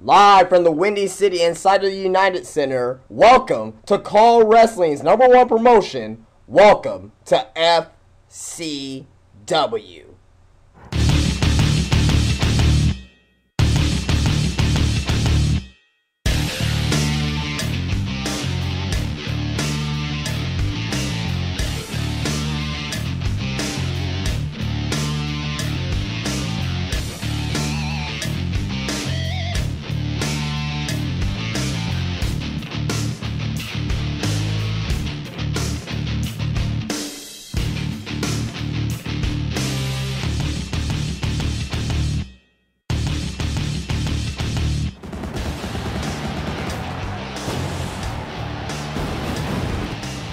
Live from the Windy City inside of the United Center, welcome to CAW Wrestling's #1 promotion. Welcome to FCW.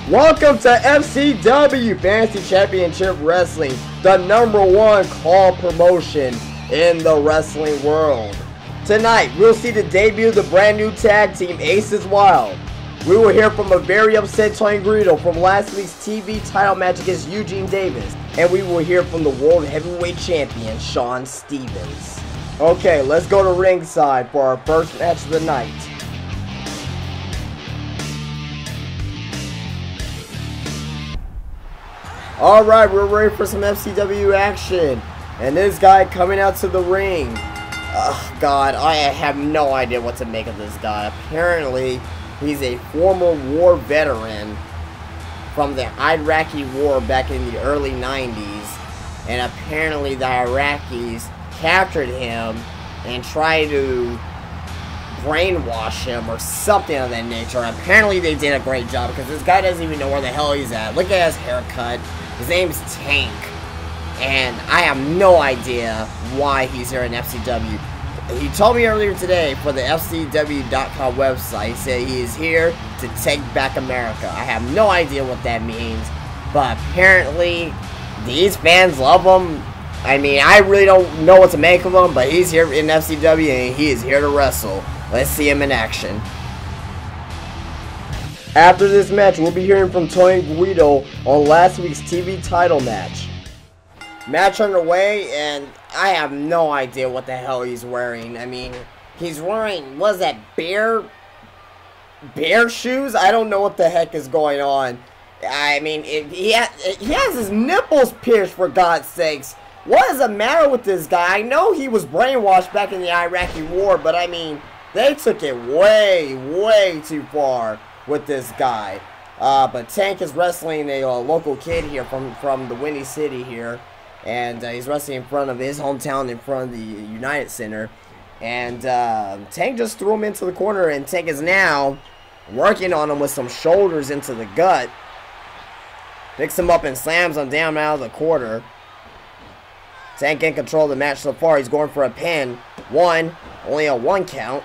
Welcome to FCW Fantasy Championship Wrestling, the #1 CAW promotion in the wrestling world. Tonight, we'll see the debut of the brand new tag team Aces Wild. We will hear from a very upset Guido from last week's TV title match against Eugene Davis. And we will hear from the World Heavyweight Champion Shawn Stevens. Okay, let's go to ringside for our first match of the night. Alright, we're ready for some FCW action. And this guy coming out to the ring. Oh God, I have no idea what to make of this guy. Apparently, he's a former war veteran from the Iraqi war back in the early 90s. And apparently the Iraqis captured him and tried to brainwash him or something of that nature. Apparently they did a great job because this guy doesn't even know where the hell he's at. Look at his haircut. His name's Tank, and I have no idea why he's here in FCW. He told me earlier today for the FCW.com website, he said he is here to take back America. I have no idea what that means, but apparently these fans love him. I mean, I really don't know what to make of him, but he's here in FCW and he is here to wrestle. Let's see him in action. After this match, we'll be hearing from Guido on last week's TV title match. Match underway, and I have no idea what the hell he's wearing. I mean, he's wearing, what is that, bear shoes? I don't know what the heck is going on. I mean, he has his nipples pierced, for God's sakes. What is the matter with this guy? I know he was brainwashed back in the Iraqi war, but I mean, they took it way, way too far with this guy. But Tank is wrestling a local kid here from the Windy City here, and he's wrestling in front of his hometown, in front of the United Center. And Tank just threw him into the corner, and Tank is now working on him with some shoulders into the gut. Picks him up and slams him down out of the corner. Tank in control of the match so far. He's going for a pin. Only a 1 count.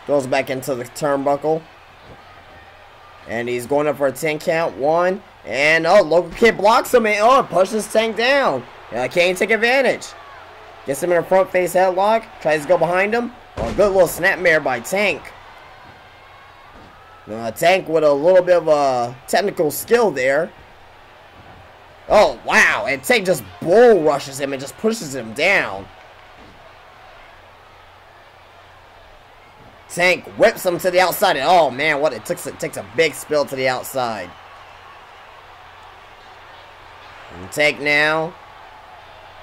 Goes back into the turnbuckle. And he's going up for a 10 count. 1. And, local kid blocks him. And, pushes Tank down. Can't take advantage. Gets him in a front face headlock. Tries to go behind him. Good little snapmare by Tank. Tank with a little bit of technical skill there. Oh, wow. And Tank just bull rushes him and just pushes him down. Tank whips him to the outside, and oh man, what it takes a big spill to the outside. And Tank now.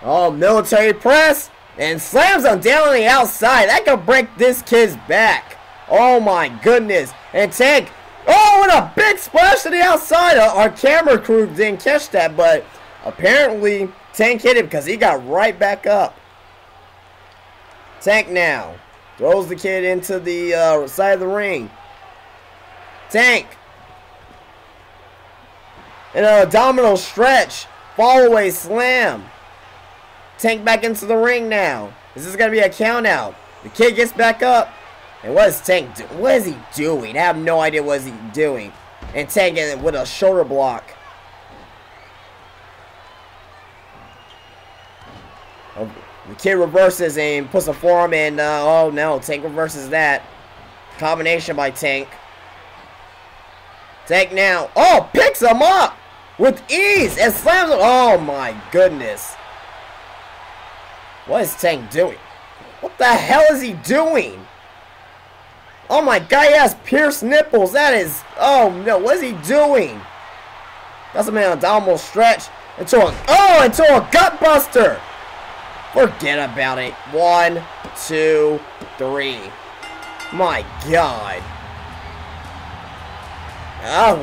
Military press, and slams him down on the outside. That could break this kid's back. Oh my goodness. And Tank, and a big splash to the outside. Our camera crew didn't catch that, but apparently Tank hit him because he got right back up. Tank now throws the kid into the side of the ring. Tank. And an abdominal stretch. Fall away slam. Tank back into the ring now. This is going to be a count out. The kid gets back up. And what is Tank doing? What is he doing? I have no idea what he's doing. And Tank with a shoulder block. The kid reverses and puts a forearm in. Oh no, Tank reverses that. Combination by Tank. Tank now. Picks him up with ease and slams him. Oh my goodness. What is Tank doing? What the hell is he doing? Oh my god, he has pierced nipples. That is... Oh no, what is he doing? That's a man abdominal stretch into a gut buster. Forget about it. 1, 2, 3. My god.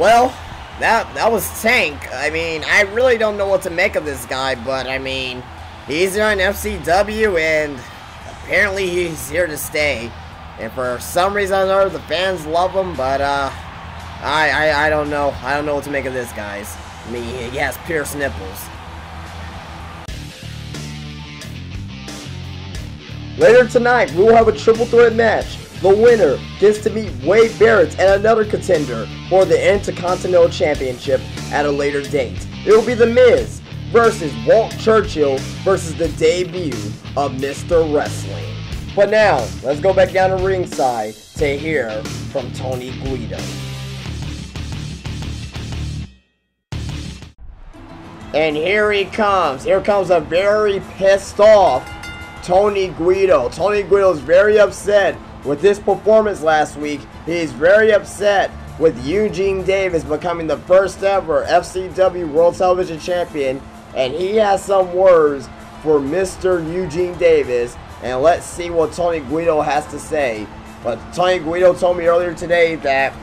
Well, that was Tank. I mean, I really don't know what to make of this guy, but I mean, he's here on FCW and apparently he's here to stay. And for some reason or another, the fans love him, but I don't know. I don't know what to make of this, guys. I mean, he has pierced nipples. Later tonight, we will have a triple threat match. The winner gets to meet Wade Barrett and another contender for the Intercontinental Championship at a later date. It will be The Miz versus Walt Churchill versus the debut of Mr. Wrestling. But now, let's go back down to ringside to hear from Tony Guido. And here he comes. Here comes a very pissed off Tony Guido. Tony Guido is very upset with this performance last week. He's very upset with Eugene Davis becoming the first ever FCW World Television Champion. And he has some words for Mr. Eugene Davis. And let's see what Tony Guido has to say. But Tony Guido told me earlier today that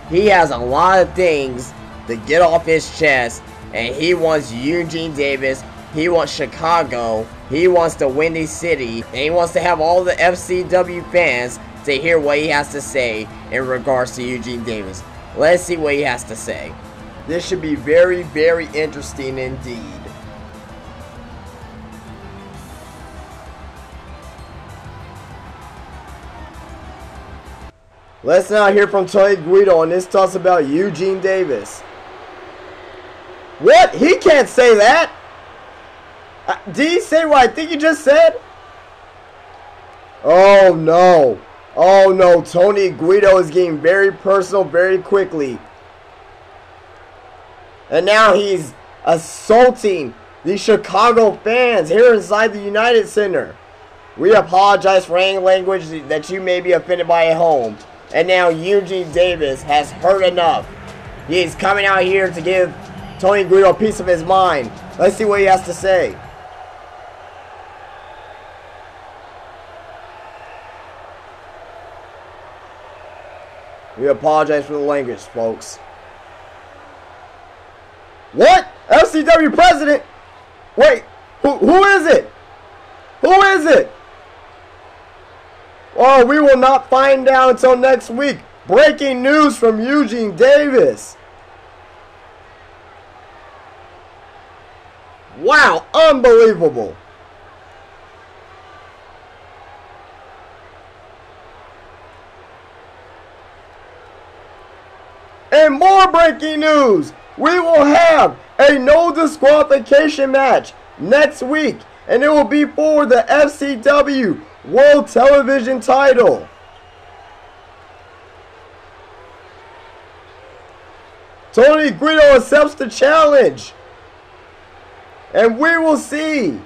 he has a lot of things to get off his chest. And he wants Eugene Davis, he wants Chicago, he wants the Windy City, and he wants to have all the FCW fans to hear what he has to say in regards to Eugene Davis. Let's see what he has to say. This should be very, very interesting indeed. Let's now hear from Tony Guido, and this talks about Eugene Davis. What? He can't say that! Did he say what I think you just said? Oh no. Oh no. Tony Guido is getting very personal very quickly. And now he's assaulting the Chicago fans here inside the United Center. We apologize for any language that you may be offended by at home. And now Eugene Davis has heard enough. He's coming out here to give Tony Guido a piece of his mind. Let's see what he has to say. We apologize for the language, folks. What? FCW president? Wait, who is it? Who is it? Oh, we will not find out until next week. Breaking news from Eugene Davis. Wow, unbelievable. And more breaking news. We will have a no disqualification match next week. And it will be for the FCW World Television title. Tony Guido accepts the challenge. And we will see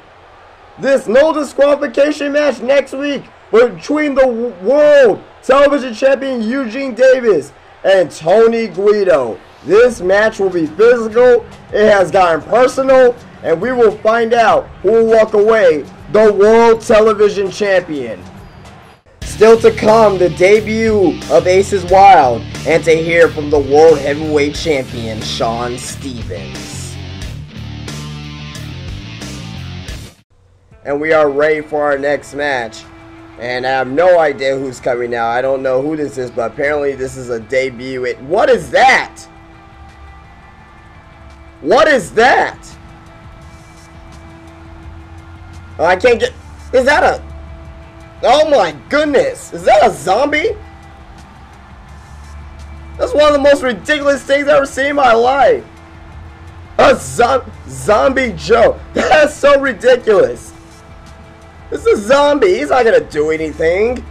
this no disqualification match next week between the World Television Champion Eugene Davis and Tony Guido. This match will be physical, it has gotten personal, and we will find out who will walk away the World Television Champion. Still to come, the debut of Aces Wild, and to hear from the World Heavyweight Champion, Shawn Stevens. And we are ready for our next match. And I have no idea who's coming out. I don't know who this is, but apparently this is a debut. What is that? What is that? Oh, I can't get... Is that a... Oh my goodness. Is that a zombie? That's one of the most ridiculous things I've ever seen in my life. A zombie Joe. That's so ridiculous. This is a zombie. He's not gonna do anything.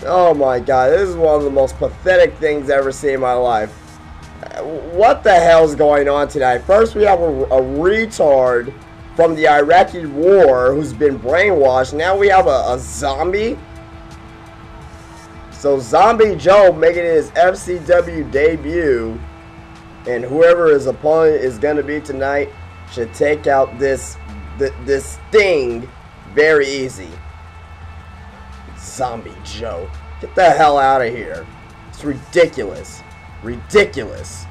Oh my god, this is one of the most pathetic things I've ever seen in my life. What the hell's going on tonight? First, we have a retard from the Iraqi war who's been brainwashed. Now we have a zombie. So Zombie Joe making his FCW debut, and whoever his opponent is going to be tonight should take out this thing very easy. Zombie Joe, get the hell out of here. It's ridiculous. Ridiculous.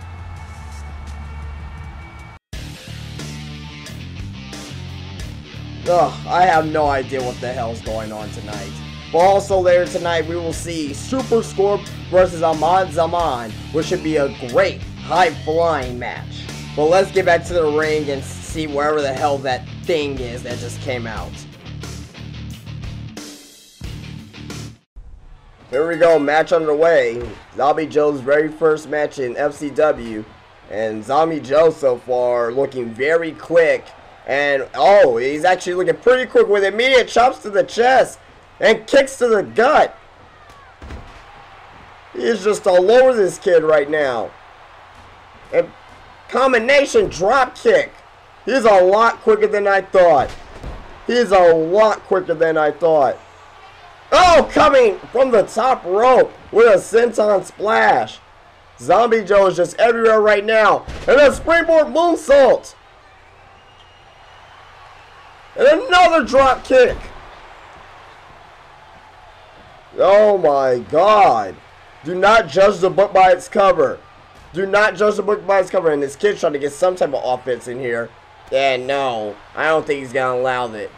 Ugh, I have no idea what the hell's going on tonight. But also later tonight we will see Super Scorp versus Aman Zaman, which should be a great high-flying match. But let's get back to the ring and see wherever the hell that thing is that just came out. Here we go, match underway. Zombie Joe's very first match in FCW. And Zombie Joe so far looking very quick. And, oh, he's actually looking pretty quick with immediate chops to the chest and kicks to the gut. He is just all over this kid right now. And combination drop kick. He's a lot quicker than I thought. He's a lot quicker than I thought. Oh, coming from the top rope with a senton splash. Zombie Joe is just everywhere right now. And a springboard moonsault. And another drop kick. Oh my God. Do not judge the book by its cover. Do not judge the book by its cover. And this kid's trying to get some type of offense in here. And no, I don't think he's going to allow it.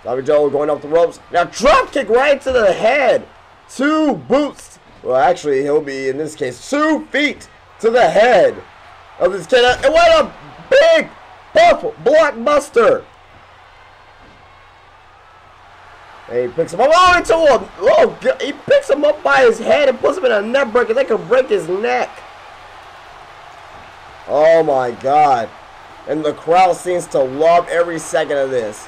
Zombie Joe going off the ropes. Now drop kick right to the head. 2 boots. Well, actually, he'll be, in this case, 2 feet to the head of this kid. And what a big, powerful blockbuster. And he picks him up. Oh, into him. Oh, he picks him up by his head and puts him in a neck breaker. They could break his neck. Oh, my God. And the crowd seems to love every second of this.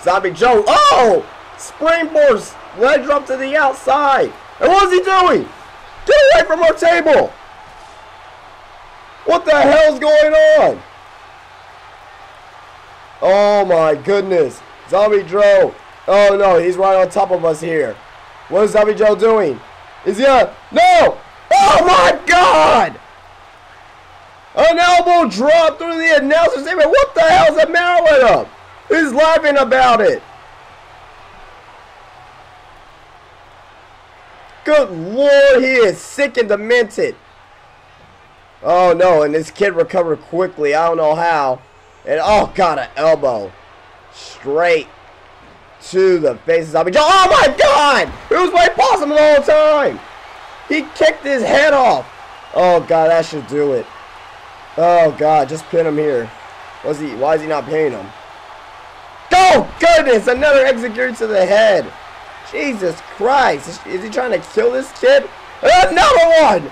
Zombie Joe. Oh! Springboards. Leg drop to the outside. And what is he doing? Get away from our table. What the hell's going on? Oh, my goodness. Zombie Joe. Oh no, he's right on top of us here. What is Zombie Joe doing? Is he no! Oh my God! An elbow drop through the announcer's table. What the hell's the matter with him? He's laughing about it. Good Lord, he is sick and demented. Oh no, and this kid recovered quickly. I don't know how. And oh God, an elbow. Straight to the face of Zombie Joe. Oh my God! It was way possible the whole time. He kicked his head off. Oh God, that should do it. Oh God, just pin him here. Why is he not pinning him? Oh goodness! Another execution to the head. Jesus Christ! Is he trying to kill this kid? Another one!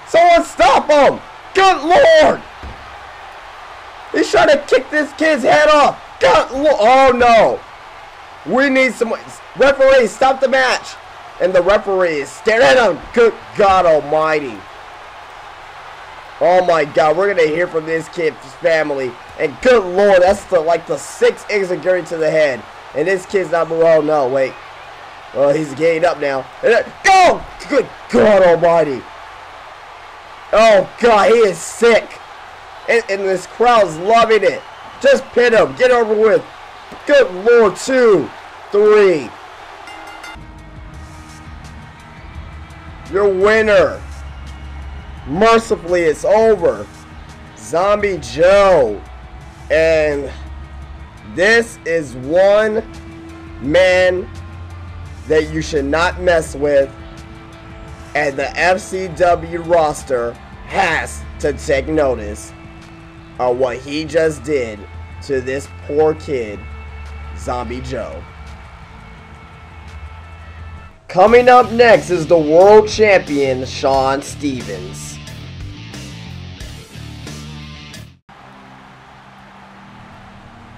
Someone stop him! Good Lord! He's trying to kick this kid's head off. God, oh no! We need some referee. Stop the match! And the referee is staring at him. Good God Almighty! Oh my God, we're gonna hear from this kid's family. And good Lord, that's like the 6th execution to the head. And this kid's not. Oh no, wait. Oh, he's getting up now. Oh, good God Almighty! Oh God, he is sick. And this crowd's loving it. Just pin him. Get over with. Good Lord. 2, 3. Your winner. Mercifully, it's over. Zombie Joe. And this is one man that you should not mess with. And the FCW roster has to take notice of what he just did to this poor kid, Zombie Joe. Coming up next is the world champion, Shawn Stevens.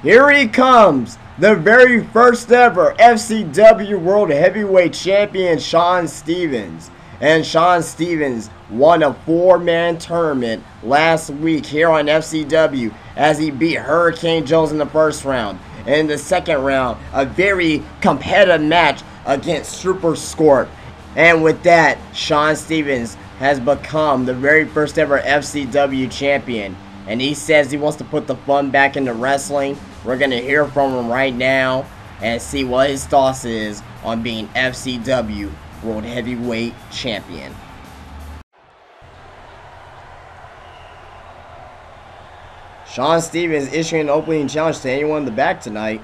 Here he comes, the very first ever FCW World Heavyweight Champion, Shawn Stevens. And Shawn Stevens won a 4-man tournament last week here on FCW as he beat Hurricane Jones in the first round. And in the second round, a very competitive match against Super Scorp. And with that, Shawn Stevens has become the very first ever FCW champion. And he says he wants to put the fun back into wrestling. We're going to hear from him right now and see what his thoughts is on being FCW World Heavyweight Champion. Shawn Stevens issuing an opening challenge to anyone in the back tonight.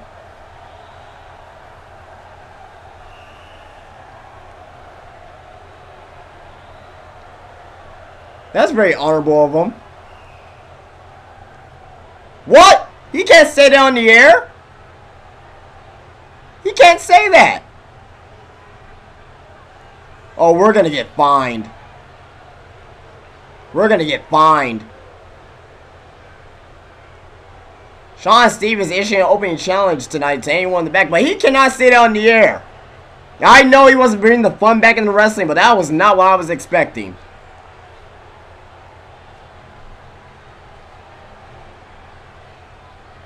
That's very honorable of him. What? He can't say that on the air? He can't say that. Oh, we're going to get fined. We're going to get fined. Shawn Stevens issuing an opening challenge tonight to anyone in the back, but he cannot say that on the air. I know he wasn't bringing the fun back into wrestling, but that was not what I was expecting.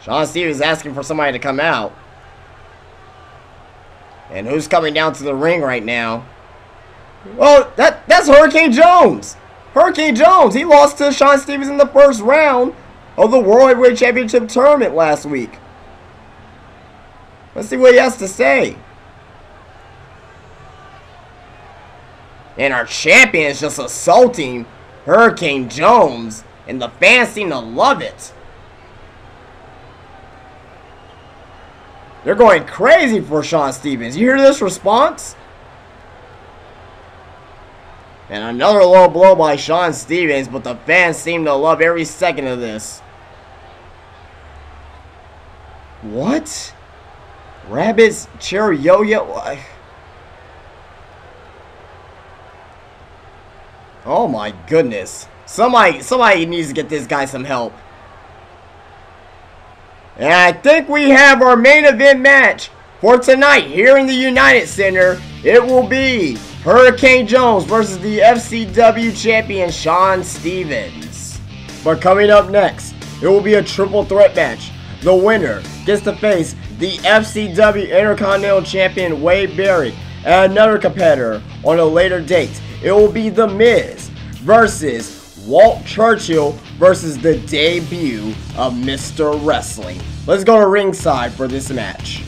Shawn Stevens asking for somebody to come out. And who's coming down to the ring right now? Oh, that's Hurricane Jones. Hurricane Jones. He lost to Shawn Stevens in the first round of the World Heavyweight Championship tournament last week. Let's see what he has to say. And our champion is just assaulting Hurricane Jones, and the fans seem to love it. They're going crazy for Shawn Stevens. You hear this response? And another low blow by Shawn Stevens, but the fans seem to love every second of this. What? Rabbit's chair yo-yo? Oh my goodness. Somebody needs to get this guy some help. And I think we have our main event match for tonight here in the United Center. It will be Hurricane Jones versus the FCW champion Shawn Stevens. But coming up next, it will be a triple threat match. The winner gets to face the FCW Intercontinental Champion Wade Barrett and another competitor on a later date. It will be The Miz versus Walt Churchill versus the debut of Mr. Wrestling. Let's go to ringside for this match.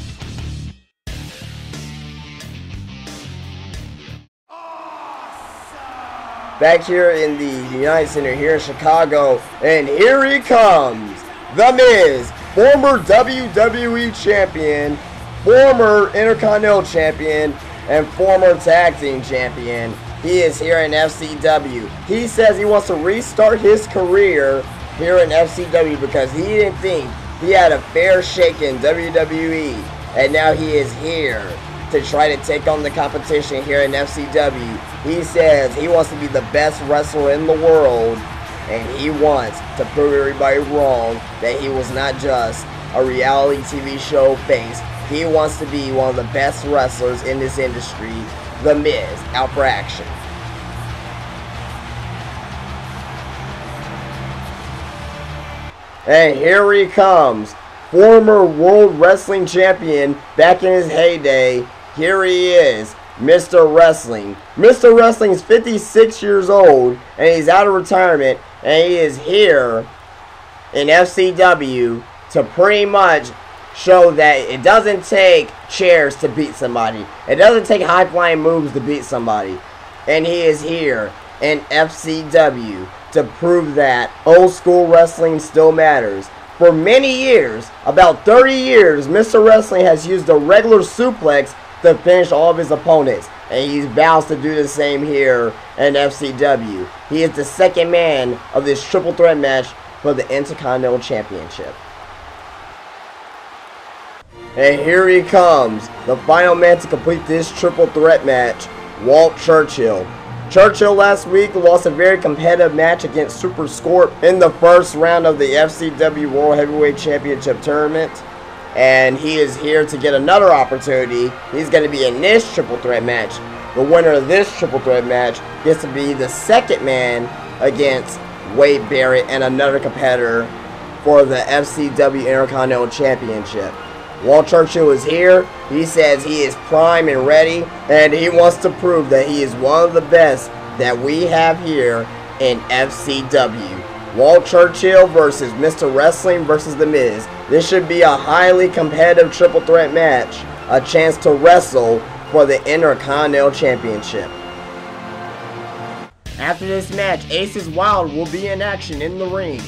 Back here in the United Center here in Chicago, and here he comes, The Miz, former WWE Champion, former Intercontinental Champion, and former Tag Team Champion. He is here in FCW. He says he wants to restart his career here in FCW because he didn't think he had a fair shake in WWE. And now he is here to try to take on the competition here in FCW. He says he wants to be the best wrestler in the world, and he wants to prove everybody wrong that he was not just a reality TV show face. He wants to be one of the best wrestlers in this industry. The Miz, out for action. And here he comes, former World Wrestling Champion back in his heyday. Here he is, Mr. Wrestling. Mr. Wrestling is 56 years old, and he's out of retirement, and he is here in FCW to pretty much show that it doesn't take chairs to beat somebody. It doesn't take high-flying moves to beat somebody. And he is here in FCW to prove that old school wrestling still matters. For many years, about 30 years, Mr. Wrestling has used a regular suplex to finish all of his opponents. And he vows to do the same here in FCW. He is the second man of this triple threat match for the Intercontinental Championship. And here he comes, the final man to complete this triple threat match, Walt Churchill. Churchill last week lost a very competitive match against Super Scorp in the first round of the FCW World Heavyweight Championship Tournament. And he is here to get another opportunity. He's going to be in this triple threat match the winner of this triple threat match gets to be the second man against Wade Barrett and another competitor for the FCW Intercontinental Championship. Walt Churchill is here. He says he is prime and ready, and he wants to prove that he is one of the best that we have here in FCW. Walt Churchill versus Mr. Wrestling versus The Miz. This should be a highly competitive triple threat match. A chance to wrestle for the Intercontinental Championship. After this match, Aces Wild will be in action in the ring.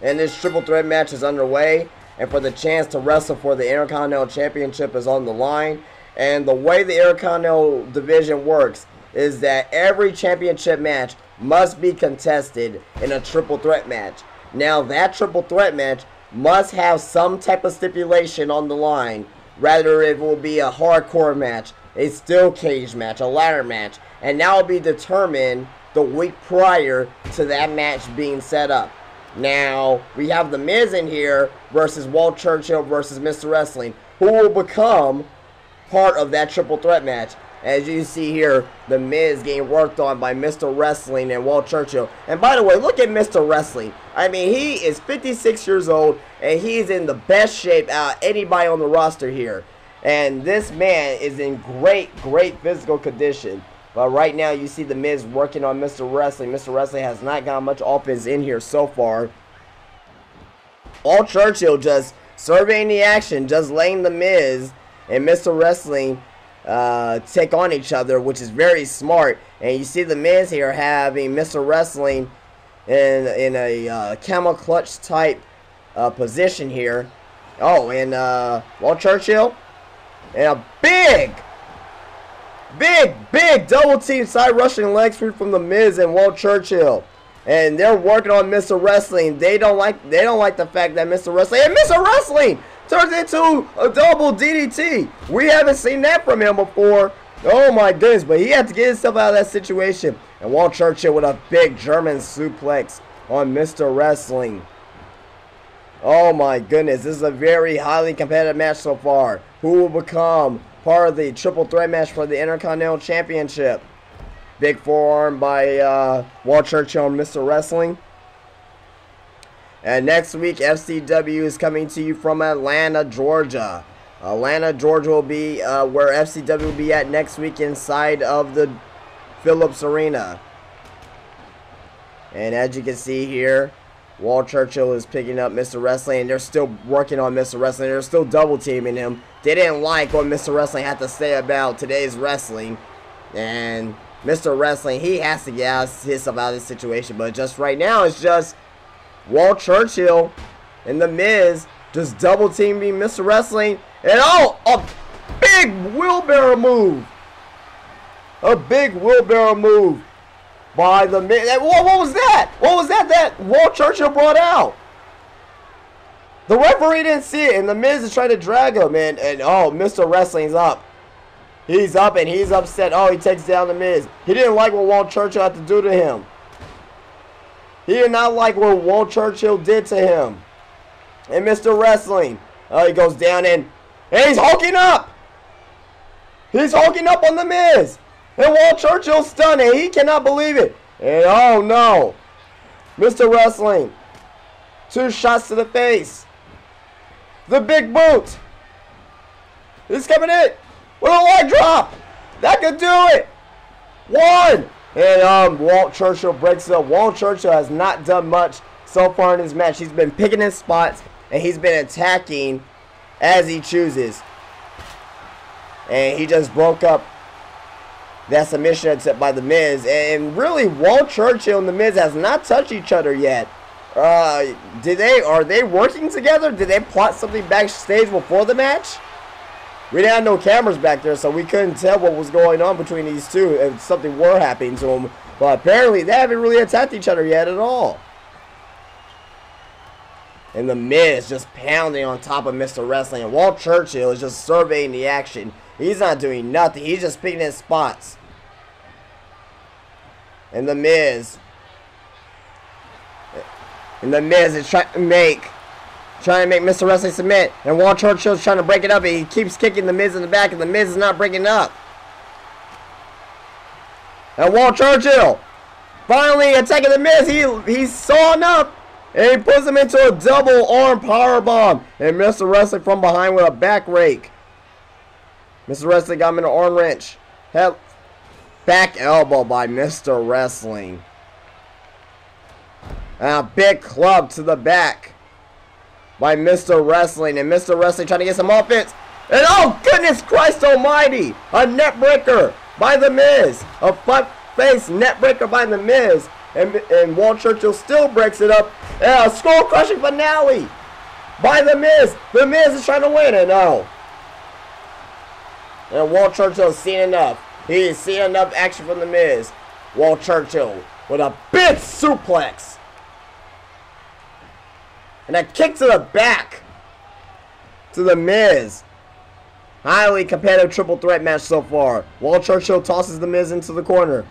And this triple threat match is underway. And for the chance to wrestle for the Intercontinental Championship is on the line. And the way the Intercontinental division works is that every championship match must be contested in a triple threat match. Now that triple threat match must have some type of stipulation on the line. Rather it will be a hardcore match, a steel cage match, a ladder match. And that will be determined the week prior to that match being set up. Now, we have The Miz in here versus Walt Churchill versus Mr. Wrestling, who will become part of that triple threat match. As you see here, The Miz getting worked on by Mr. Wrestling and Walt Churchill. And by the way, look at Mr. Wrestling. I mean, he is 56 years old, and he's in the best shape out of anybody on the roster here. And this man is in great physical condition. But right now, you see The Miz working on Mr. Wrestling. Mr. Wrestling has not got much offense in here so far. Walt Churchill just surveying the action, just letting The Miz and Mr. Wrestling take on each other, which is very smart. And you see The Miz here having Mr. Wrestling in a camel clutch type position here. Oh, and Walt Churchill and a big double team side rushing leg sweep from The Miz and Walt Churchill. And they're working on Mr. Wrestling. They don't like the fact that Mr. Wrestling and Mr. Wrestling turns into a double DDT. We haven't seen that from him before. Oh my goodness, but he had to get himself out of that situation. And Walt Churchill with a big German suplex on Mr. Wrestling. Oh my goodness, this is a very highly competitive match so far. Who will become part of the triple threat match for the Intercontinental Championship? Big forearm by Walt Churchill and Mr. Wrestling. And next week, FCW is coming to you from Atlanta, Georgia. Atlanta, Georgia will be where FCW will be at next week inside of the Phillips Arena. And as you can see here, Walt Churchill is picking up Mr. Wrestling, and they're still working on Mr. Wrestling. They're still double teaming him. They didn't like what Mr. Wrestling had to say about today's wrestling. And Mr. Wrestling, he has to get himself out of this situation. But just right now, it's just Walt Churchill and The Miz just double teaming Mr. Wrestling. And oh, a big wheelbarrow move. A big wheelbarrow move by The Miz. What was that? What was that Walt Churchill brought out? The referee didn't see it, and The Miz is trying to drag him. And oh, Mr. Wrestling's up. He's up, and he's upset. Oh, he takes down The Miz. He didn't like what Walt Churchill had to do to him. He did not like what Walt Churchill did to him. And Mr. Wrestling, he goes down, and he's hulking up. He's hulking up on The Miz. And Walt Churchill's stunned, and he cannot believe it. And oh no, Mr. Wrestling, 2 shots to the face. The big boot. He's coming in with a leg drop. That could do it. 1. And Walt Churchill breaks up. Walt Churchill has not done much so far in his match. He's been picking his spots, and he's been attacking as he chooses. And he just broke up that submission attempt by The Miz. And really, Walt Churchill and The Miz has not touched each other yet. Are they working together? Did they plot something backstage before the match? We didn't have no cameras back there, so we couldn't tell what was going on between these two if something were happening to them. But apparently, they haven't really attacked each other yet at all. And The Miz just pounding on top of Mr. Wrestling. And Walt Churchill is just surveying the action. He's not doing nothing. He's just picking his spots. And The Miz is trying to make Mr. Wrestling submit. And Walt Churchill's trying to break it up. And he keeps kicking The Miz in the back. And The Miz is not breaking up. And Walt Churchill finally attacking the Miz. He's sawing up. And he puts him into a double arm powerbomb. And Mr. Wrestling from behind with a back rake. Mr. Wrestling got him in an arm wrench. Back elbow by Mr. Wrestling. And a big club to the back by Mr. Wrestling. And Mr. Wrestling trying to get some offense. And oh, goodness Christ almighty. A net breaker by The Miz. A front-face net breaker by The Miz. And Walt Churchill still breaks it up. And a skull-crushing finale by The Miz. The Miz is trying to win it. No. And Walt Churchill has seen enough. He's seen enough action from The Miz. Walt Churchill with a big suplex. And a kick to the back to The Miz. Highly competitive triple threat match so far. Walt Churchill tosses The Miz into the corner.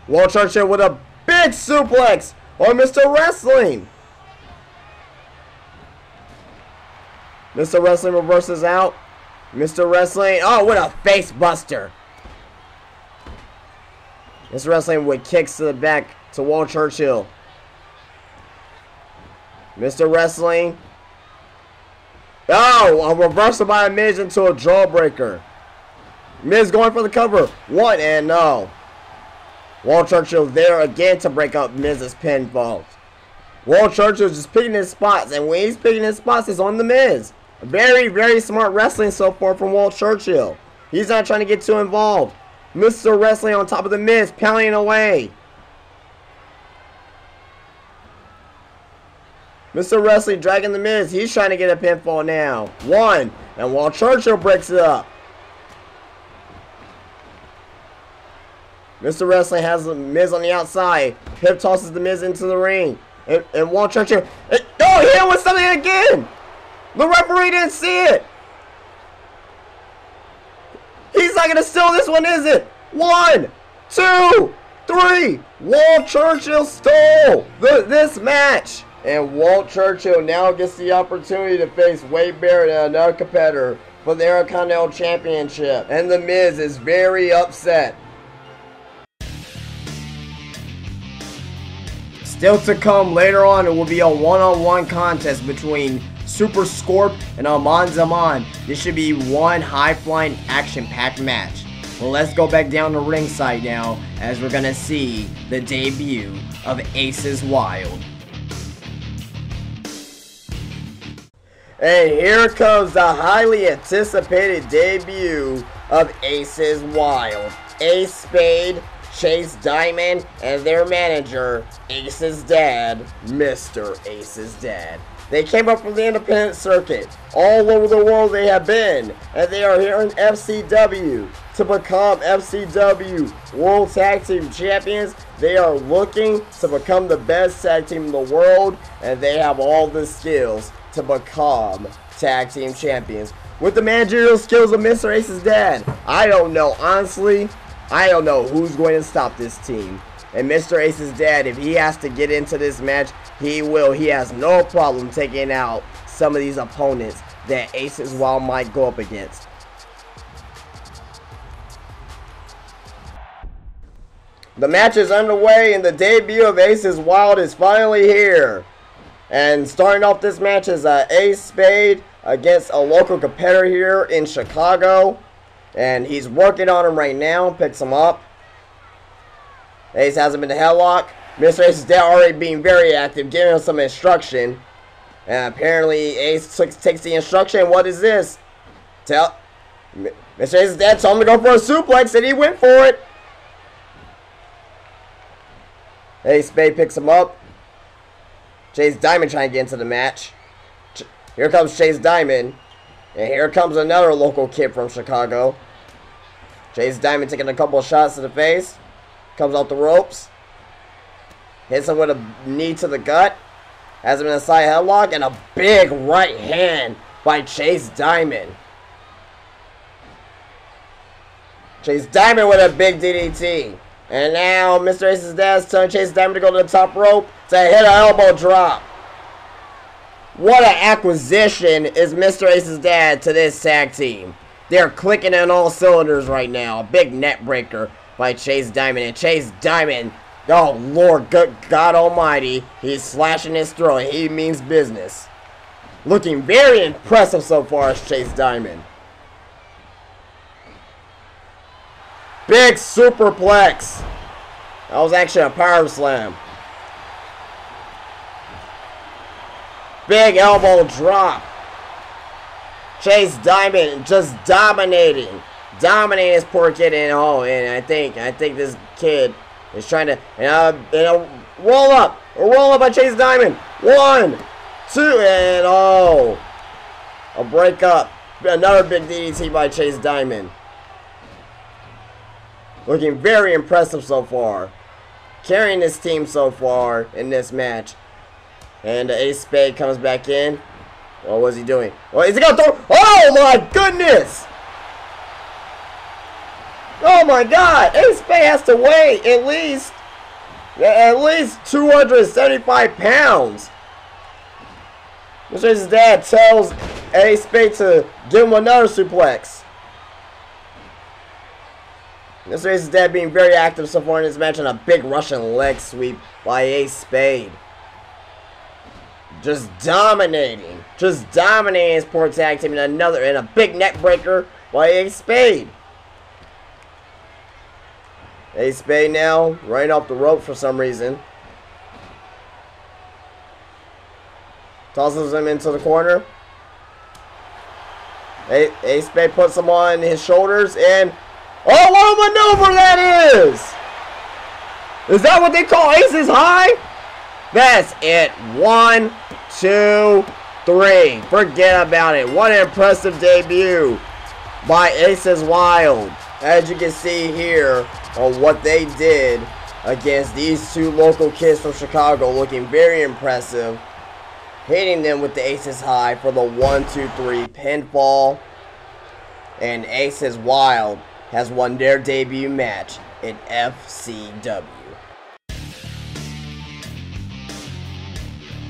Walt Churchill with a big suplex on Mr. Wrestling. Mr. Wrestling reverses out. Mr. Wrestling, oh, what a face buster. Mr. Wrestling with kicks to the back to Walt Churchill. Mr. Wrestling. Oh, a reversal by Miz into a jawbreaker. Miz going for the cover. One and no. Walt Churchill there again to break up Miz's pinfall. Walt Churchill just picking his spots. And when he's picking his spots, it's on The Miz. Very, very smart wrestling so far from Walt Churchill. He's not trying to get too involved. Mr. Wrestling on top of The Miz, pounding away. Mr. Wrestling dragging The Miz. He's trying to get a pinfall now. One. And Walt Churchill breaks it up. Mr. Wrestling has The Miz on the outside. Hip tosses The Miz into the ring. And Walt Churchill. Oh, he hit with something again. The referee didn't see it. He's not going to steal this one, is it? 1, 2, 3. Walt Churchill stole this match. And Walt Churchill now gets the opportunity to face Wade Barrett and another competitor for the Intercontinental Championship. And The Miz is very upset. Still to come later on, it will be a one-on-one contest between Super Scorp and Aman Zaman. This should be one high-flying, action-packed match. Well, let's go back down to ringside now as we're going to see the debut of Aces Wild. And here comes the highly anticipated debut of Aces Wild. Ace Spade, Chase Diamond, and their manager, Ace's dad, Mr. Ace's dad. They came up from the independent circuit. All over the world they have been. And they are here in FCW to become FCW World Tag Team Champions. They are looking to become the best tag team in the world. And they have all the skills to become tag team champions. With the managerial skills of Mr. Ace's dad, I don't know. Honestly, I don't know who's going to stop this team. And Mr. Ace's dad, if he has to get into this match, he will. He has no problem taking out some of these opponents that Aces Wild might go up against. The match is underway and the debut of Aces Wild is finally here. And starting off this match is Ace Spade against a local competitor here in Chicago. And he's working on him right now. Picks him up. Ace has him in the headlock. Mr. Ace's dad already being very active, giving him some instruction. And apparently Ace takes the instruction. What is this? Mr. Ace's dad told him to go for a suplex and he went for it. Ace Spade picks him up. Chase Diamond trying to get into the match. Here comes Chase Diamond. And here comes another local kid from Chicago. Chase Diamond taking a couple of shots to the face. Comes off the ropes. Hits him with a knee to the gut. Has him in a side headlock. And a big right hand by Chase Diamond. Chase Diamond with a big DDT. And now Mr. Ace's dad's telling Chase Diamond to go to the top rope to hit an elbow drop. What an acquisition is Mr. Ace's dad to this tag team. They're clicking on all cylinders right now. A big net breaker. by Chase Diamond. And Chase Diamond, oh Lord, good God Almighty, he's slashing his throat. He means business. Looking very impressive so far as Chase Diamond. Big superplex. That was actually a power slam. Big elbow drop. Chase Diamond just dominating his poor kid. And I think this kid is trying to roll up by Chase Diamond. 1, 2, and a break up. Another big DDT by Chase Diamond. Looking very impressive so far. Carrying this team so far in this match. And the Ace Spade comes back in. What was he doing? Oh, is he gonna throw? Oh my goodness! Oh my God! Ace Spade has to weigh at least 275 pounds. His dad tells Ace Spade to give him another suplex. This is dad being very active so far in this match, and a big Russian leg sweep by Ace Spade. Just dominating his poor tag team, and a big neck breaker by Ace Spade. Ace Spade now running off the rope for some reason. Tosses him into the corner. Ace Spade puts him on his shoulders, and oh, what a maneuver that is! Is that what they call Aces High? That's it. 1, 2, 3. Forget about it. What an impressive debut by Aces Wild. As you can see here on what they did against these two local kids from Chicago. Looking very impressive. Hitting them with the Aces High for the 1, 2, 3 pinfall. And Aces Wild has won their debut match in FCW.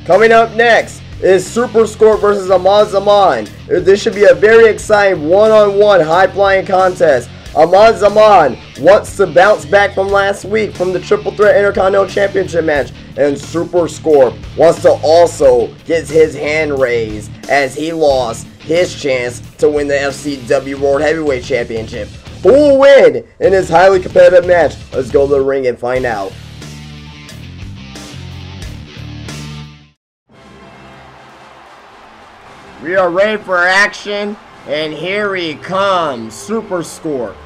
Coming up next is Super Scorp versus Aman Zaman. This should be a very exciting one-on-one high-flying contest. Aman Zaman wants to bounce back from last week from the Triple Threat Intercontinental Championship match, and Super Scorp wants to also get his hand raised as he lost his chance to win the FCW World Heavyweight Championship. Who will win in this highly competitive match? Let's go to the ring and find out. We are ready for action, and here he comes, Super Scorp.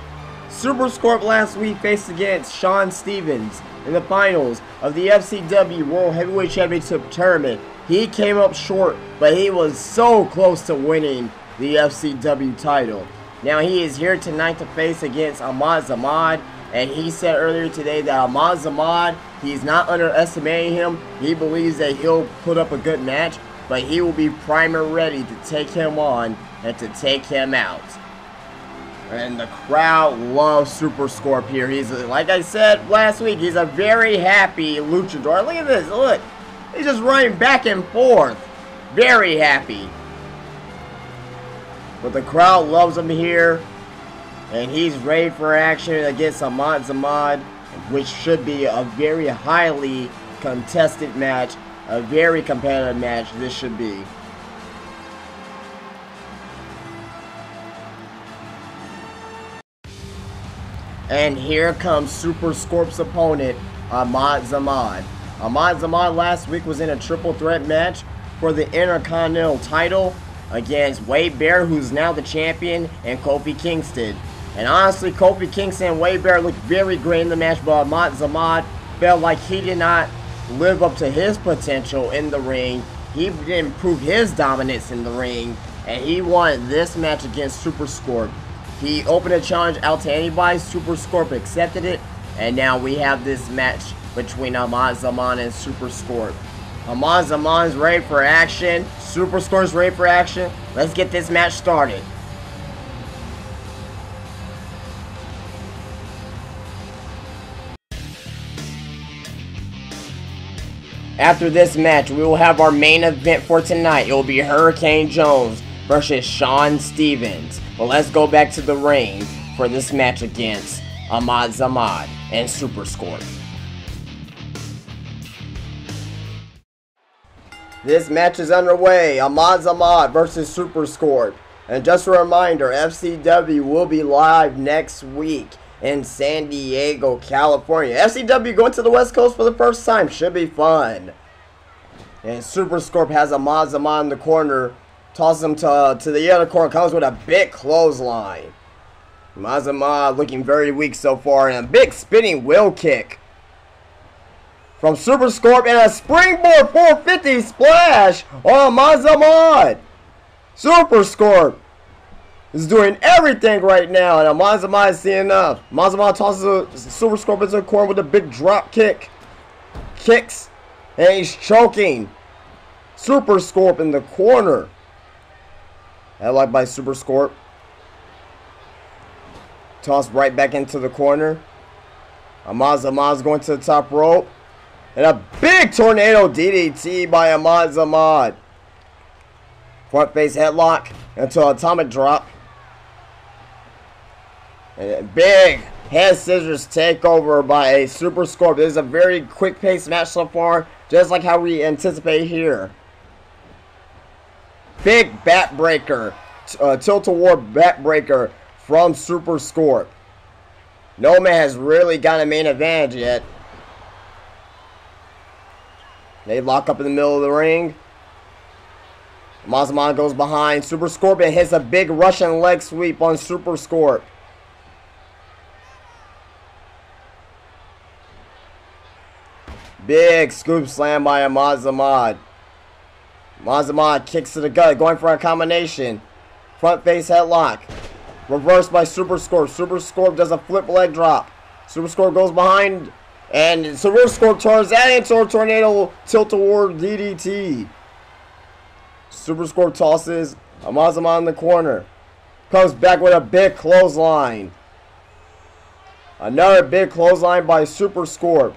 Super Scorp last week faced against Shawn Stevens in the finals of the FCW World Heavyweight Championship Tournament. He came up short, but he was so close to winning the FCW title. Now he is here tonight to face against Aman Zaman, and he said earlier today that Aman Zaman, he's not underestimating him. He believes that he'll put up a good match, but he will be primer ready to take him on and to take him out. And the crowd loves Super Scorp here. He's, like I said last week, he's a very happy luchador. Look at this, look. He's just running back and forth. Very happy. But the crowd loves him here, and he's ready for action against Aman Zaman, which should be a very highly contested match, a very competitive match this should be. And here comes Super Scorp's opponent, Aman Zaman. Aman Zaman last week was in a triple threat match for the Intercontinental title against Wade Bear, who's now the champion, and Kofi Kingston. And honestly, Kofi Kingston and Wade Bear looked very great in the match, but Aman Zaman felt like he did not live up to his potential in the ring. He didn't prove his dominance in the ring, and he won this match against Super Scorp. He opened a challenge out to anybody. Super Scorp accepted it, and now we have this match between Aman Zaman and Super Scorp. Aman Zaman's ready for action. Super Scorp's ready for action. Let's get this match started. After this match, we will have our main event for tonight. It will be Hurricane Jones versus Shawn Stevens. But let's go back to the ring for this match against Zaman and Super Scorp. This match is underway. Zaman versus Super Scorp. And just a reminder, FCW will be live next week in San Diego, California. FCW going to the West Coast for the first time. Should be fun. And Super Scorp has Zaman in the corner. Tosses him to the other corner. Comes with a big clothesline. Zaman looking very weak so far. And a big spinning wheel kick from Super Scorp. And a springboard 450 splash on Zaman. Super Scorp is doing everything right now. And Zaman is seeing enough. Zaman tosses Super Scorp into the corner with a big drop kick. Kicks. And he's choking Super Scorp in the corner. Headlock by Super Scorp. Tossed right back into the corner. Zaman's going to the top rope. And a big tornado DDT by Zaman. Front face headlock into atomic drop. And a big head scissors takeover by a Super Scorp. This is a very quick paced match so far. Just like how we anticipate here. Big backbreaker. Tilt-a-war backbreaker from Super Scorp. No man has really got a main advantage yet. They lock up in the middle of the ring. Zaman goes behind Super Scorp and hits a big Russian leg sweep on Super Scorp. Big scoop slam by Zaman. Zaman kicks to the gut, going for a combination. Front face headlock. Reversed by Super Scorp. Super Scorp does a flip leg drop. Super Scorp goes behind. And Super Scorp turns that into a tornado tilt-a-war DDT. Super Scorp tosses Zaman in the corner. Comes back with a big clothesline. Another big clothesline by Super Scorp.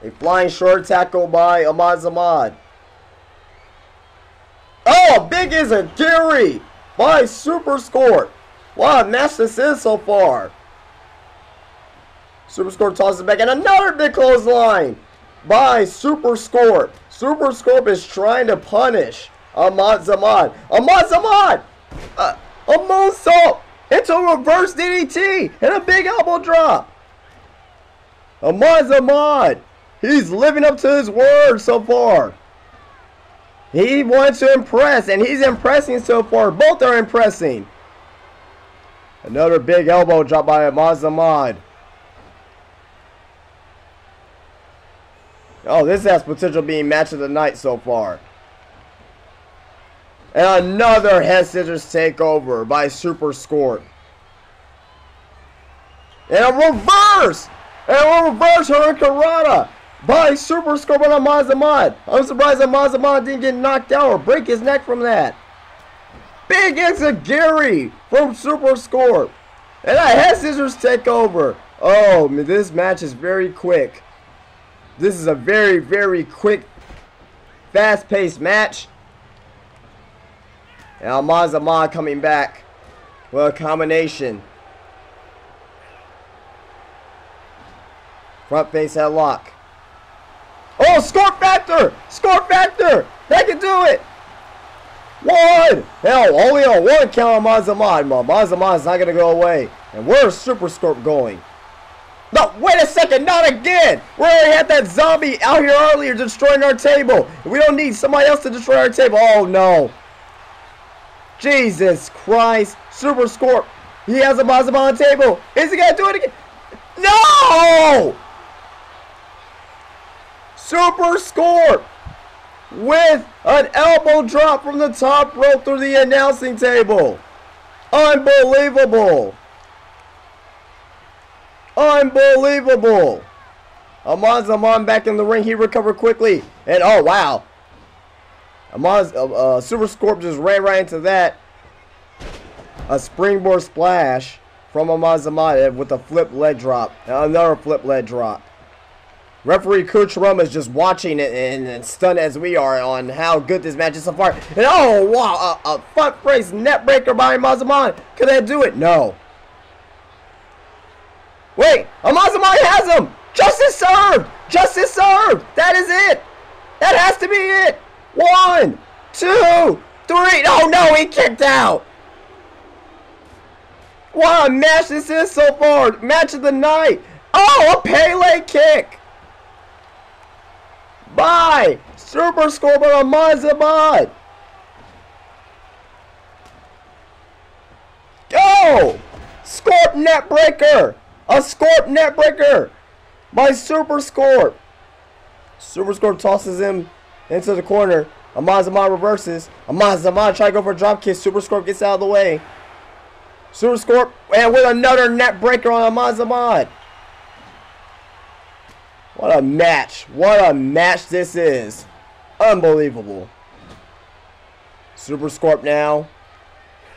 A flying short tackle by Zaman. Oh, big is a Gary by Super Scorp. What a match this is so far. Super Scorp tosses it back, and another big clothesline by Super Scorp. Super Scorp is trying to punish Zaman. Zaman! A moonsault into a reverse DDT and a big elbow drop. Zaman! He's living up to his word so far. He wants to impress, and he's impressing so far. Both are impressing. Another big elbow drop by Zaman. Oh, this has potential being match of the night so far. And another head scissors takeover by Super Scorp. And a reverse! And a reverse hurricanrana by Super Scorp on Zaman. I'm surprised that Zaman didn't get knocked out or break his neck from that. Big Gary from Super Scorp. And a head scissors takeover. Oh, this match is very quick. This is a very, very quick, fast-paced match. And Zaman coming back with a combination. Front face headlock. Oh, Scorp Factor! Scorp Factor! They can do it! One! Hell, only a one count on Zaman. Zaman's not going to go away. And where's Super Scorp going? No, wait a second, not again! We already had that zombie out here earlier destroying our table. We don't need somebody else to destroy our table. Oh, no. Jesus Christ. Super Scorp. He has a Zaman on the table. Is he going to do it again? No! Super Scorp with an elbow drop from the top rope through the announcing table. Unbelievable. Unbelievable. Zaman back in the ring. He recovered quickly. And oh, wow. Super Scorp just ran right into that. A springboard splash from Zaman with a flip leg drop. Another flip leg drop. Referee Kucheruma is just watching it and stunned as we are on how good this match is so far. And oh, wow, a front face net breaker by Zaman. Could that do it? No. Wait, Zaman has him! Justice served! Justice served! That is it! That has to be it! 1, 2, 3. Oh no, he kicked out! What a match this is so far! Match of the night! Oh, a Pele kick! By Super Scorp on Zaman! Go! Scorp net breaker! A Scorp net breaker by Super Scorp. Super Scorp tosses him into the corner. Zaman reverses. Zaman try to go for a drop kick. Super Scorp gets out of the way. Super Scorp and with another net breaker on Zaman. What a match. What a match this is. Unbelievable. Super Scorp now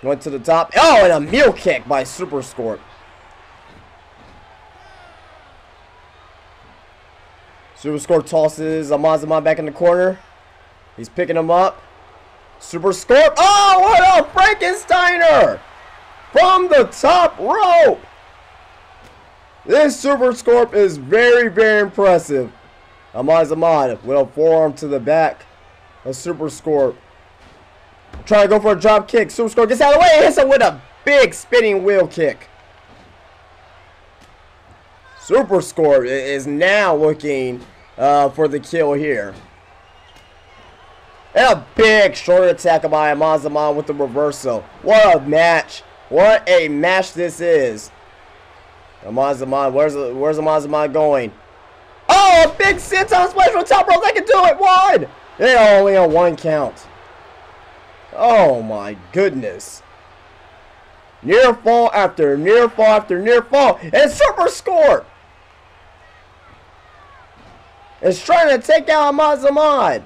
went to the top. Oh, and a mule kick by Super Scorp. Super Scorp tosses Zaman back in the corner. He's picking him up. Super Scorp. Oh, what a Frankensteiner! From the top rope. This Super Scorp is very, very impressive. Zaman with a forearm to the back of Super Scorp. Trying to go for a drop kick. Super Scorp gets out of the way and hits him with a big spinning wheel kick. Super Scorp is now looking for the kill here. And a big short attack by Zaman with the reversal. What a match. What a match this is. Zaman, where's Zaman going? Oh, a big senton splash from top rope. They can do it. 1. They're only on 1 count. Oh my goodness. Near fall after near fall after near fall. And Super Scorp is trying to take out Zaman.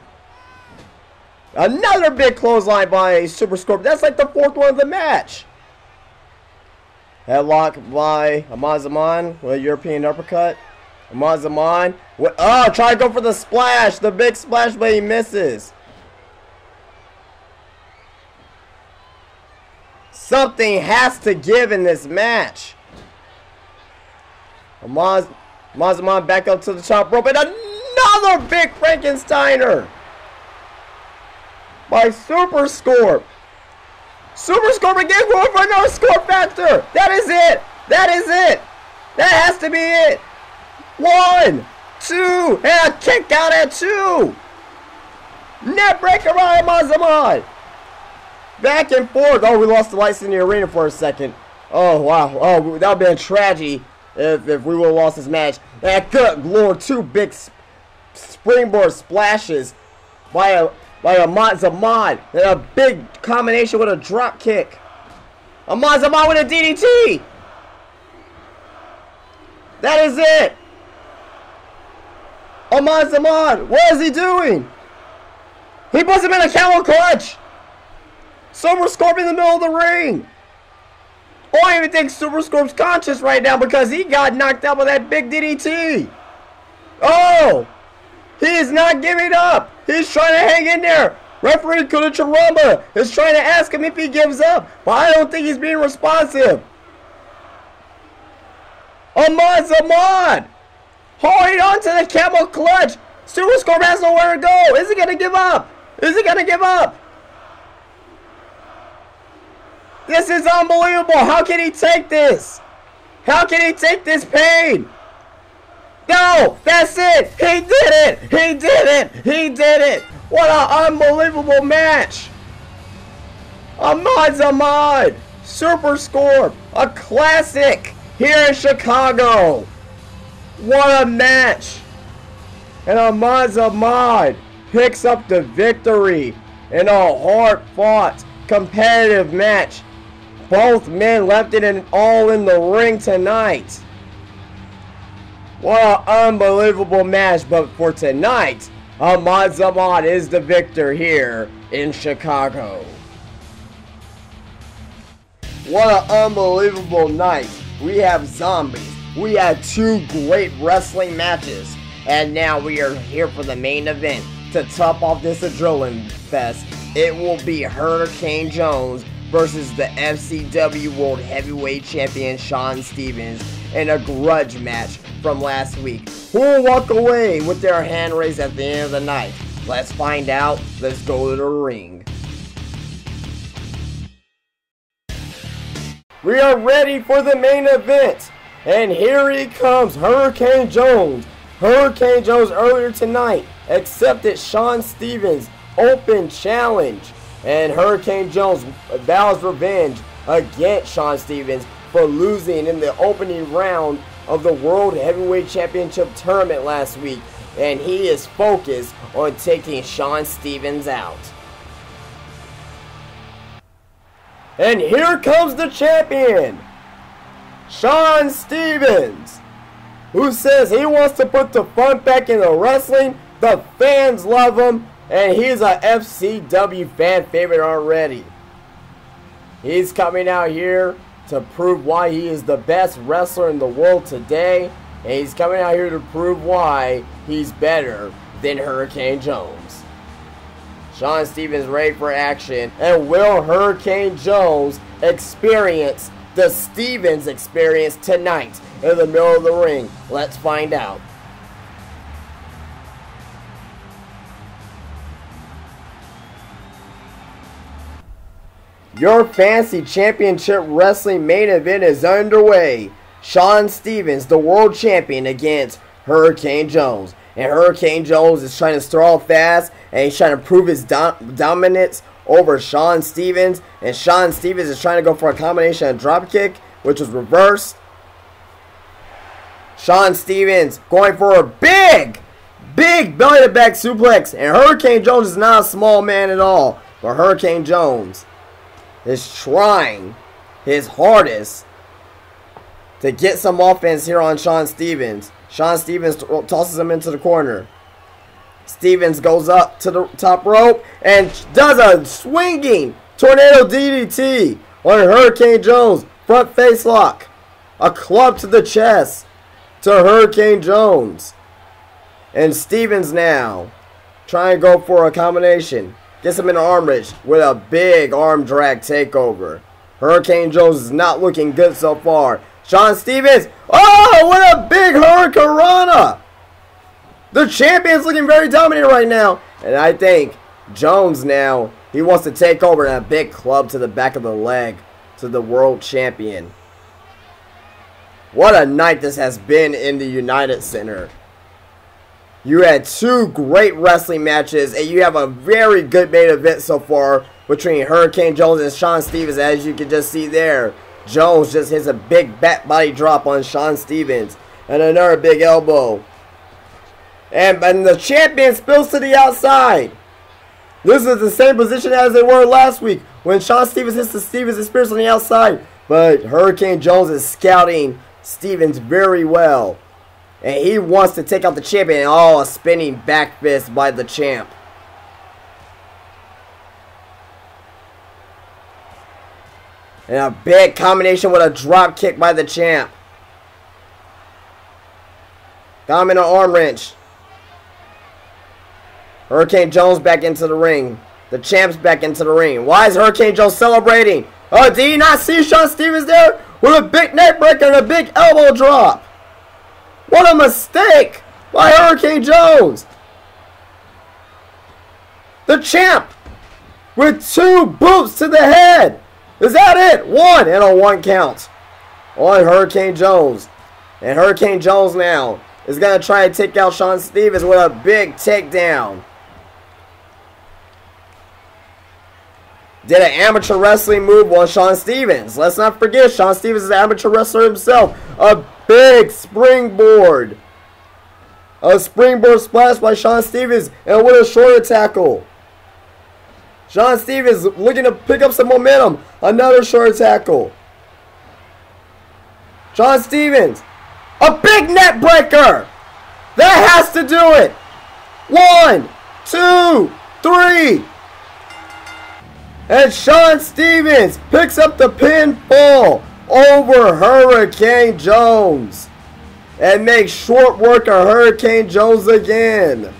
Another big clothesline by Super Scorp. That's like the 4th one of the match. Headlock by Zaman with a European uppercut. Zaman. Oh, try to go for the splash. The big splash, but he misses. Something has to give in this match. Zaman back up to the top rope. And another big Frankensteiner by Super Scorp. Super Scorp again going for another Scorp factor. That is it. That is it. That has to be it. 1, 2, and a kick out at 2. Net breaker by Zaman. Back and forth. Oh, we lost the lights in the arena for a second. Oh, wow. Oh, that would have been a tragedy if we would have lost this match. And good lord, 2 big springboard splashes by Zaman. And a big combination with a drop kick. Zaman with a DDT. That is it. Zaman, what is he doing? He puts him in a camel clutch. Super Scorp in the middle of the ring. Oh, I even think Super Scorp's conscious right now because he got knocked out by that big DDT. Oh, he is not giving up. He's trying to hang in there. Referee Kulicharamba is trying to ask him if he gives up, but I don't think he's being responsive. Zaman holding on to the camel clutch. Super Scorp has nowhere to go. Is he going to give up? Is he going to give up? This is unbelievable. How can he take this? How can he take this pain? No, that's it. He did it. He did it. He did it. What an unbelievable match. Zaman, Super Scorp, a classic here in Chicago. What a match. And Zaman picks up the victory in a hard-fought, competitive match. Both men left it all in the ring tonight. What an unbelievable match. But for tonight, Zaman is the victor here in Chicago. What an unbelievable night. We have zombies. We had 2 great wrestling matches. And now we are here for the main event. To top off this adrenaline fest, it will be Hurricane Jones versus the FCW World Heavyweight Champion Shawn Stevens in a grudge match from last week. Who will walk away with their hand raised at the end of the night? Let's find out. Let's go to the ring. We are ready for the main event. And here he comes, Hurricane Jones. Hurricane Jones earlier tonight accepted Shawn Stevens' open challenge. And Hurricane Jones vows revenge against Shawn Stevens for losing in the opening round of the World Heavyweight Championship tournament last week. And he is focused on taking Shawn Stevens out. And here comes the champion, Shawn Stevens, who says he wants to put the fun back into wrestling. The fans love him, and he's a FCW fan favorite already. He's coming out here to prove why he is the best wrestler in the world today, and he's coming out here to prove why he's better than Hurricane Jones. Shawn Stevens ready for action, and will Hurricane Jones experience the Stevens experience tonight in the middle of the ring? Let's find out. Your Fantasy Championship Wrestling main event is underway. Shawn Stevens, the world champion, against Hurricane Jones. And Hurricane Jones is trying to stall fast, and he's trying to prove his dominance over Shawn Stevens. And Shawn Stevens is trying to go for a combination of dropkick, which was reversed. Shawn Stevens going for a big belly-to-back suplex. And Hurricane Jones is not a small man at all. But Hurricane Jones is trying his hardest to get some offense here on Shawn Stevens. Shawn Stevens tosses him into the corner. Stevens goes up to the top rope and does a swinging tornado DDT on Hurricane Jones. Front face lock. A club to the chest to Hurricane Jones. And Stevens now trying to go for a combination. Gets him in an arm wrench with a big arm drag takeover. Hurricane Jones is not looking good so far. Shawn Stevens, oh, what a big hurricanrana! The champion's looking very dominant right now. And I think Jones now, he wants to take over in a big club to the back of the leg to the world champion. What a night this has been in the United Center. You had two great wrestling matches, and you have a very good main event so far between Hurricane Jones and Shawn Stevens, as you can just see there. Jones just hits a big back body drop on Shawn Stevens. And another big elbow. And the champion spills to the outside. This is the same position as they were last week when Shawn Stevens hits the Stevens experience on the outside. But Hurricane Jones is scouting Stevens very well. And he wants to take out the champion. Oh, a spinning back fist by the champ. And a big combination with a drop kick by the champ. Got him in an arm wrench. Hurricane Jones back into the ring. The champ's back into the ring. Why is Hurricane Jones celebrating? Oh, did you not see Shawn Stevens there? With a big neck breaker and a big elbow drop. What a mistake by Hurricane Jones. The champ with two boots to the head. Is that it? One, and a one count on Hurricane Jones. And Hurricane Jones now is going to try to take out Shawn Stevens with a big takedown. Did an amateur wrestling move on Shawn Stevens. Let's not forget, Shawn Stevens is an amateur wrestler himself. A big springboard. A springboard splash by Shawn Stevens, and with a shoulder tackle. Shawn Stevens looking to pick up some momentum. Another shoulder tackle. Shawn Stevens. A big net breaker. That has to do it. 1, 2, 3. And Shawn Stevens picks up the pinfall over Hurricane Jones. And makes short work of Hurricane Jones again.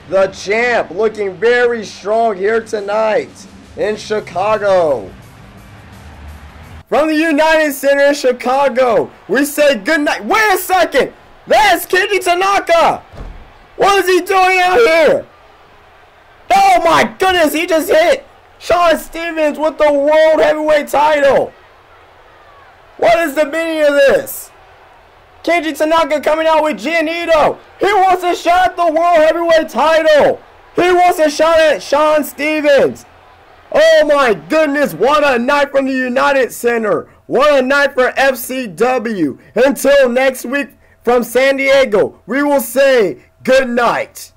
The champ looking very strong here tonight in Chicago. from the United Center in Chicago, we say good night. Wait a second! That's Keiji Tanaka! What is he doing out here? Oh my goodness, he just hit Shawn Stevens with the World Heavyweight title! What is the meaning of this? Keiji Tanaka coming out with Guido. He wants a shot at the World Heavyweight title. He wants a shot at Shawn Stevens. Oh my goodness, what a night from the United Center. What a night for FCW. Until next week from San Diego, we will say good night.